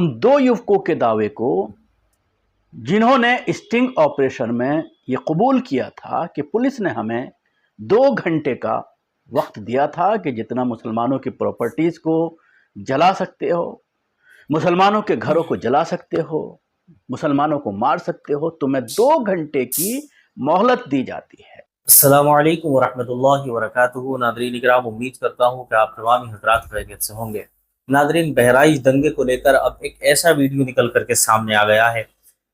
उन दो युवकों के दावे को जिन्होंने स्टिंग ऑपरेशन में ये कबूल किया था कि पुलिस ने हमें 2 घंटे का वक्त दिया था कि जितना मुसलमानों की प्रॉपर्टीज़ को जला सकते हो, मुसलमानों के घरों को जला सकते हो, मुसलमानों को मार सकते हो, तुम्हें 2 घंटे की मोहलत दी जाती है। अस्सलामु अलैकुम वरहमतुल्लाहि वबरकातुहू। नादरीन इकराम, उम्मीद करता हूँ कि आप तमाम हज़रात खैरियत से होंगे। नादरीन, बहराइच दंगे को लेकर अब एक ऐसा वीडियो निकल करके सामने आ गया है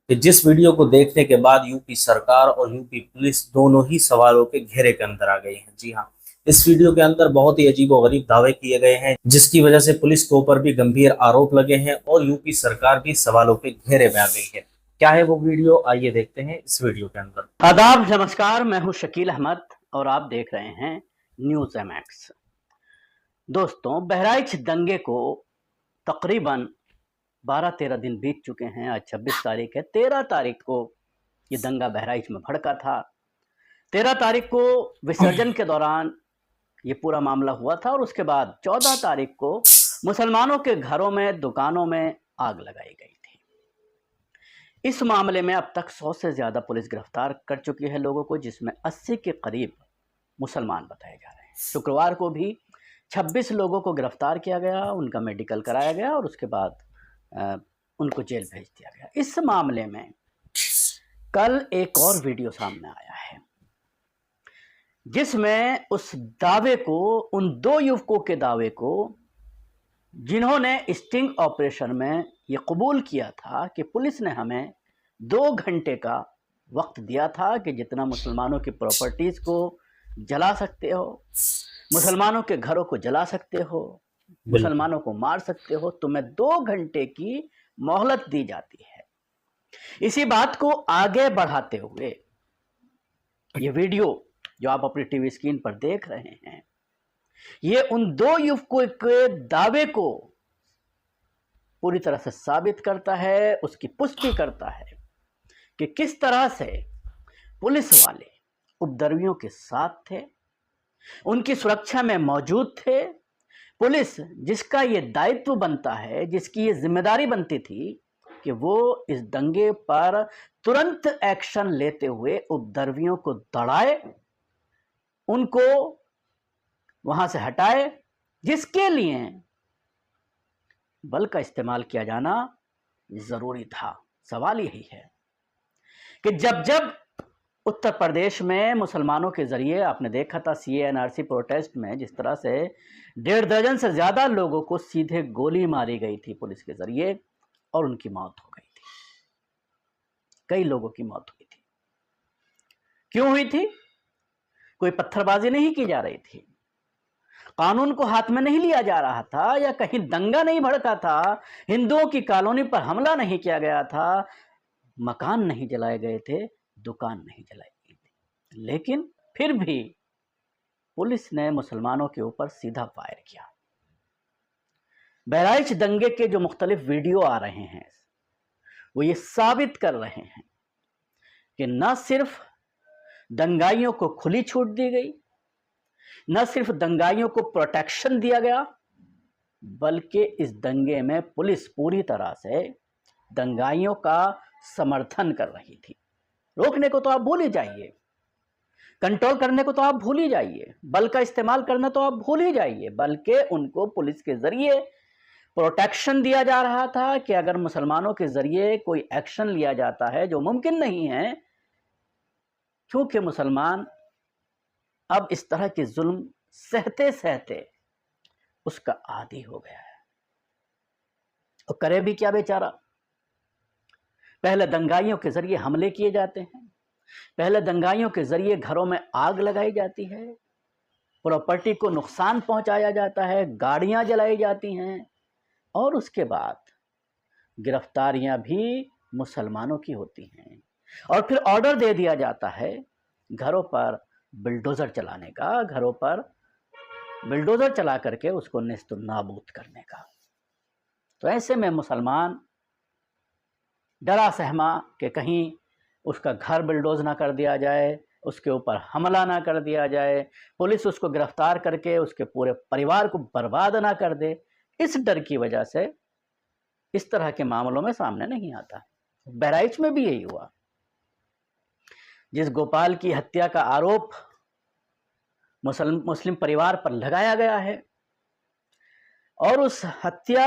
कि जिस वीडियो को देखने के बाद यूपी सरकार और यूपी पुलिस दोनों ही सवालों के घेरे के अंदर आ गई हैं। जी हाँ, इस वीडियो के अंदर बहुत ही अजीब और गरीब दावे किए गए हैं, जिसकी वजह से पुलिस के ऊपर भी गंभीर आरोप लगे हैं और यूपी सरकार भी सवालों के घेरे में आ गई है। क्या है वो वीडियो, आइए देखते हैं इस वीडियो के अंदर। आदाब, नमस्कार, मैं हूं शकील अहमद और आप देख रहे हैं न्यूज़ एमएक्स। दोस्तों, बहराइच दंगे को तकरीबन 12-13 दिन बीत चुके हैं। आज 26 तारीख है। 13 तारीख को ये दंगा बहराइच में भड़का था। 13 तारीख को विसर्जन के दौरान ये पूरा मामला हुआ था और उसके बाद 14 तारीख को मुसलमानों के घरों में, दुकानों में आग लगाई गई थी। इस मामले में अब तक 100 से ज़्यादा पुलिस गिरफ्तार कर चुकी है लोगों को, जिसमें 80 के करीब मुसलमान बताए जा रहे हैं। शुक्रवार को भी 26 लोगों को गिरफ्तार किया गया, उनका मेडिकल कराया गया और उसके बाद उनको जेल भेज दिया गया। इस मामले में कल एक और वीडियो सामने आया है जिसमें उस दावे को, उन दो युवकों के दावे को जिन्होंने स्टिंग ऑपरेशन में ये कबूल किया था कि पुलिस ने हमें 2 घंटे का वक्त दिया था कि जितना मुसलमानों की प्रॉपर्टीज़ को जला सकते हो, मुसलमानों के घरों को जला सकते हो, मुसलमानों को मार सकते हो, तुम्हें 2 घंटे की मोहलत दी जाती है। इसी बात को आगे बढ़ाते हुए ये वीडियो जो आप अपनी टीवी स्क्रीन पर देख रहे हैं, ये उन दो युवकों के दावे को पूरी तरह से साबित करता है, उसकी पुष्टि करता है कि किस तरह से पुलिस वाले उपद्रवियों के साथ थे, उनकी सुरक्षा में मौजूद थे। पुलिस जिसका ये दायित्व बनता है, जिसकी ये जिम्मेदारी बनती थी कि वो इस दंगे पर तुरंत एक्शन लेते हुए उपद्रवियों को दड़ाए, उनको वहां से हटाए, जिसके लिए बल का इस्तेमाल किया जाना जरूरी था। सवाल यही है कि जब जब उत्तर प्रदेश में मुसलमानों के जरिए, आपने देखा था CA-NRC प्रोटेस्ट में जिस तरह से 1.5 दर्जन से ज्यादा लोगों को सीधे गोली मारी गई थी पुलिस के जरिए और उनकी मौत हो गई थी। कई लोगों की मौत हुई थी। क्यों हुई थी? कोई पत्थरबाजी नहीं की जा रही थी, कानून को हाथ में नहीं लिया जा रहा था, या कहीं दंगा नहीं भड़का था, हिंदुओं की कॉलोनी पर हमला नहीं किया गया था, मकान नहीं जलाए गए थे, दुकान नहीं जलाई गई थी, लेकिन फिर भी पुलिस ने मुसलमानों के ऊपर सीधा फायर किया। बहराइच दंगे के जो मुख्तलिफ वीडियो आ रहे हैं वो ये साबित कर रहे हैं कि न सिर्फ दंगाइयों को खुली छूट दी गई, न सिर्फ दंगाइयों को प्रोटेक्शन दिया गया, बल्कि इस दंगे में पुलिस पूरी तरह से दंगाइयों का समर्थन कर रही थी। रोकने को तो आप भूल ही जाइए, कंट्रोल करने को तो आप भूल ही जाइए, बल का इस्तेमाल करना तो आप भूल ही जाइए, बल्कि उनको पुलिस के जरिए प्रोटेक्शन दिया जा रहा था कि अगर मुसलमानों के जरिए कोई एक्शन लिया जाता है, जो मुमकिन नहीं है क्योंकि मुसलमान अब इस तरह के जुल्म सहते सहते उसका आदी हो गया है। और करे भी क्या बेचारा? पहले दंगाइयों के जरिए हमले किए जाते हैं, पहले दंगाइयों के जरिए घरों में आग लगाई जाती है, प्रॉपर्टी को नुकसान पहुंचाया जाता है, गाड़ियां जलाई जाती हैं और उसके बाद गिरफ्तारियां भी मुसलमानों की होती हैं और फिर ऑर्डर दे दिया जाता है घरों पर बिल्डोजर चलाने का, घरों पर बिल्डोजर चला करके उसको नेस्त नाबूद करने का। तो ऐसे में मुसलमान डरा सहमा कि कहीं उसका घर बिल्डोज ना कर दिया जाए, उसके ऊपर हमला ना कर दिया जाए, पुलिस उसको गिरफ्तार करके उसके पूरे परिवार को बर्बाद ना कर दे, इस डर की वजह से इस तरह के मामलों में सामने नहीं आता। बहराइच में भी यही हुआ। जिस गोपाल की हत्या का आरोप मुस्लिम परिवार पर लगाया गया है और उस हत्या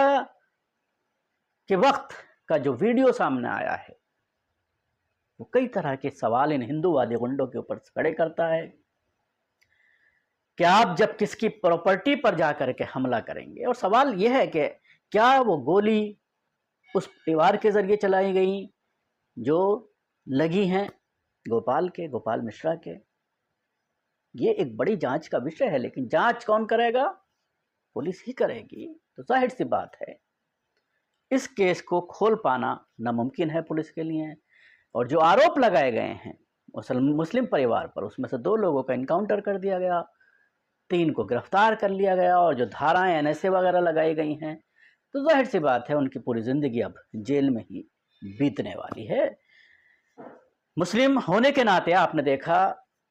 के वक्त का जो वीडियो सामने आया है वो कई तरह के सवाल इन हिंदूवादी गुंडों के ऊपर खड़े करता है कि आप जब किसकी प्रॉपर्टी पर जाकर के हमला करेंगे, और सवाल यह है कि क्या वो गोली उस परिवार के जरिए चलाई गई जो लगी हैं गोपाल मिश्रा के। ये एक बड़ी जांच का विषय है, लेकिन जांच कौन करेगा? पुलिस ही करेगी। तो जाहिर सी बात है इस केस को खोल पाना नामुमकिन है पुलिस के लिए। और जो आरोप लगाए गए हैं मुस्लिम परिवार पर, उसमें से 2 लोगों का इनकाउंटर कर दिया गया, 3 को गिरफ्तार कर लिया गया, और जो धाराएं NSA वगैरह लगाई गई हैं, तो जाहिर सी बात है उनकी पूरी जिंदगी अब जेल में ही बीतने वाली है। मुस्लिम होने के नाते आपने देखा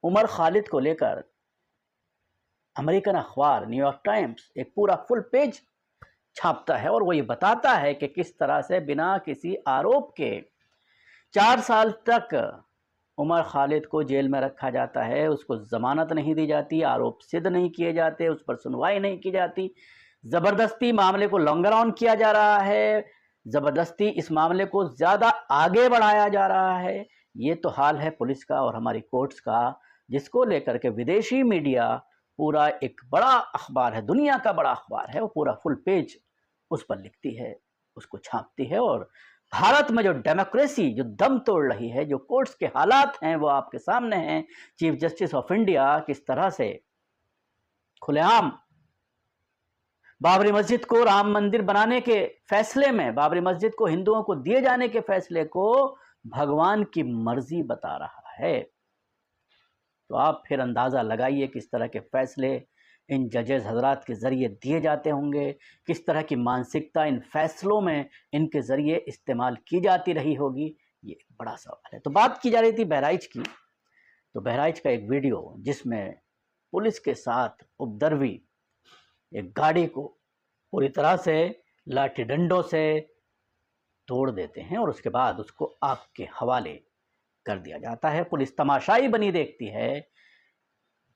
उमर खालिद को लेकर अमेरिकन अखबार न्यूयॉर्क टाइम्स एक पूरा फुल पेज छापता है और वो ये बताता है कि किस तरह से बिना किसी आरोप के 4 साल तक उमर खालिद को जेल में रखा जाता है, उसको जमानत नहीं दी जाती, आरोप सिद्ध नहीं किए जाते, उस पर सुनवाई नहीं की जाती, ज़बरदस्ती मामले को लॉन्गर ऑन किया जा रहा है, ज़बरदस्ती इस मामले को ज़्यादा आगे बढ़ाया जा रहा है। ये तो हाल है पुलिस का और हमारी कोर्ट्स का, जिसको लेकर के विदेशी मीडिया पूरा एक बड़ा अखबार है, दुनिया का बड़ा अखबार है, वो पूरा फुल पेज उस पर लिखती है, उसको छापती है। और भारत में जो डेमोक्रेसी जो दम तोड़ रही है, जो कोर्ट्स के हालात हैं वो आपके सामने हैं। चीफ जस्टिस ऑफ इंडिया किस तरह से खुलेआम बाबरी मस्जिद को राम मंदिर बनाने के फैसले में, बाबरी मस्जिद को हिंदुओं को दिए जाने के फैसले को भगवान की मर्जी बता रहा है। तो आप फिर अंदाज़ा लगाइए किस तरह के फैसले इन जजेस हजरात के ज़रिए दिए जाते होंगे, किस तरह की मानसिकता इन फैसलों में इनके ज़रिए इस्तेमाल की जाती रही होगी। ये एक बड़ा सवाल है। तो बात की जा रही थी बहराइच की, तो बहराइच का एक वीडियो जिसमें पुलिस के साथ उपद्रवी एक गाड़ी को पूरी तरह से लाठी डंडों से तोड़ देते हैं और उसके बाद उसको आग के हवाले कर दिया जाता है। पुलिस तमाशाई बनी देखती है।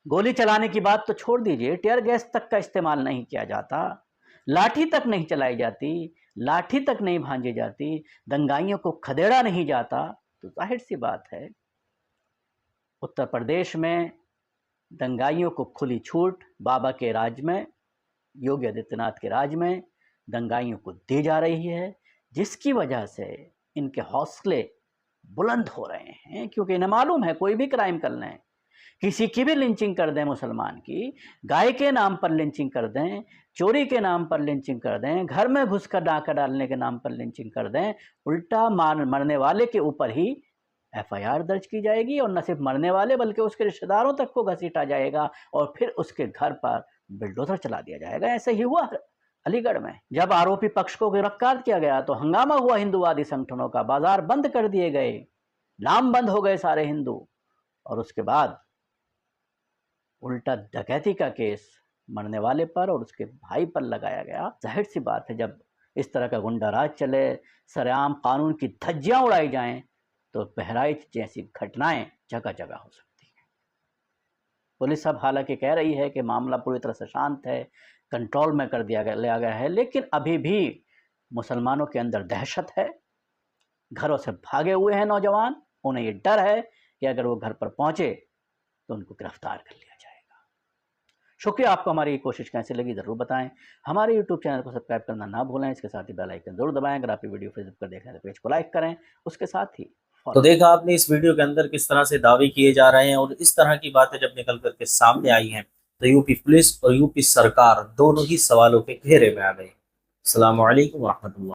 गोली चलाने की बात तो छोड़ दीजिए, टीयर गैस तक का इस्तेमाल नहीं किया जाता, लाठी तक नहीं चलाई जाती, लाठी तक नहीं भांजी जाती, दंगाइयों को खदेड़ा नहीं जाता। तो जाहिर सी बात है उत्तर प्रदेश में दंगाइयों को खुली छूट बाबा के राज में, योगी आदित्यनाथ के राज में दंगाइयों को दी जा रही है, जिसकी वजह से इनके हौसले बुलंद हो रहे हैं। क्योंकि इन्हें मालूम है कोई भी क्राइम कर लें, किसी की भी लिंचिंग कर दें, मुसलमान की गाय के नाम पर लिंचिंग कर दें, चोरी के नाम पर लिंचिंग कर दें, घर में घुसकर डाका डालने के नाम पर लिंचिंग कर दें, उल्टा मरने वाले के ऊपर ही FIR दर्ज की जाएगी और न सिर्फ मरने वाले बल्कि उसके रिश्तेदारों तक को घसीटा जाएगा और फिर उसके घर पर बिल्डोजर चला दिया जाएगा। ऐसे ही हुआ अलीगढ़ में। जब आरोपी पक्ष को गिरफ्तार किया गया तो हंगामा हुआ हिंदूवादी संगठनों का, बाजार बंद कर दिए गए, नाम बंद हो गए सारे हिंदू, और उसके बाद उल्टा डकैती का केस मरने वाले पर और उसके भाई पर लगाया गया। जाहिर सी बात है जब इस तरह का गुंडा राज चले, सरेआम कानून की धज्जियां उड़ाई जाएं, तो बहराइच जैसी घटनाएं जगह जगह हो सकती हैं। पुलिस अब हालांकि कह रही है कि मामला पूरी तरह से शांत है, कंट्रोल में कर दिया गया है, लेकिन अभी भी मुसलमानों के अंदर दहशत है, घरों से भागे हुए हैं नौजवान, उन्हें ये डर है कि अगर वो घर पर पहुंचे तो उनको गिरफ्तार कर लिया जाएगा। शुक्रिया। आपको हमारी ये कोशिश कैसी लगी ज़रूर बताएं। हमारे यूट्यूब चैनल को सब्सक्राइब करना ना भूलें, इसके साथ ही बेल आइकन जरूर दबाएं। अगर आप ये वीडियो फेसबुक पर देख रहे हैं तो पेज को लाइक करें, उसके साथ ही तो देखा आपने इस वीडियो के अंदर किस तरह से दावे किए जा रहे हैं और इस तरह की बातें जब निकल करके सामने आई हैं तो यूपी पुलिस और यूपी सरकार दोनों ही सवालों के घेरे में आ गई। अस्सलाम वालेकुम व रहमतुल्लाह।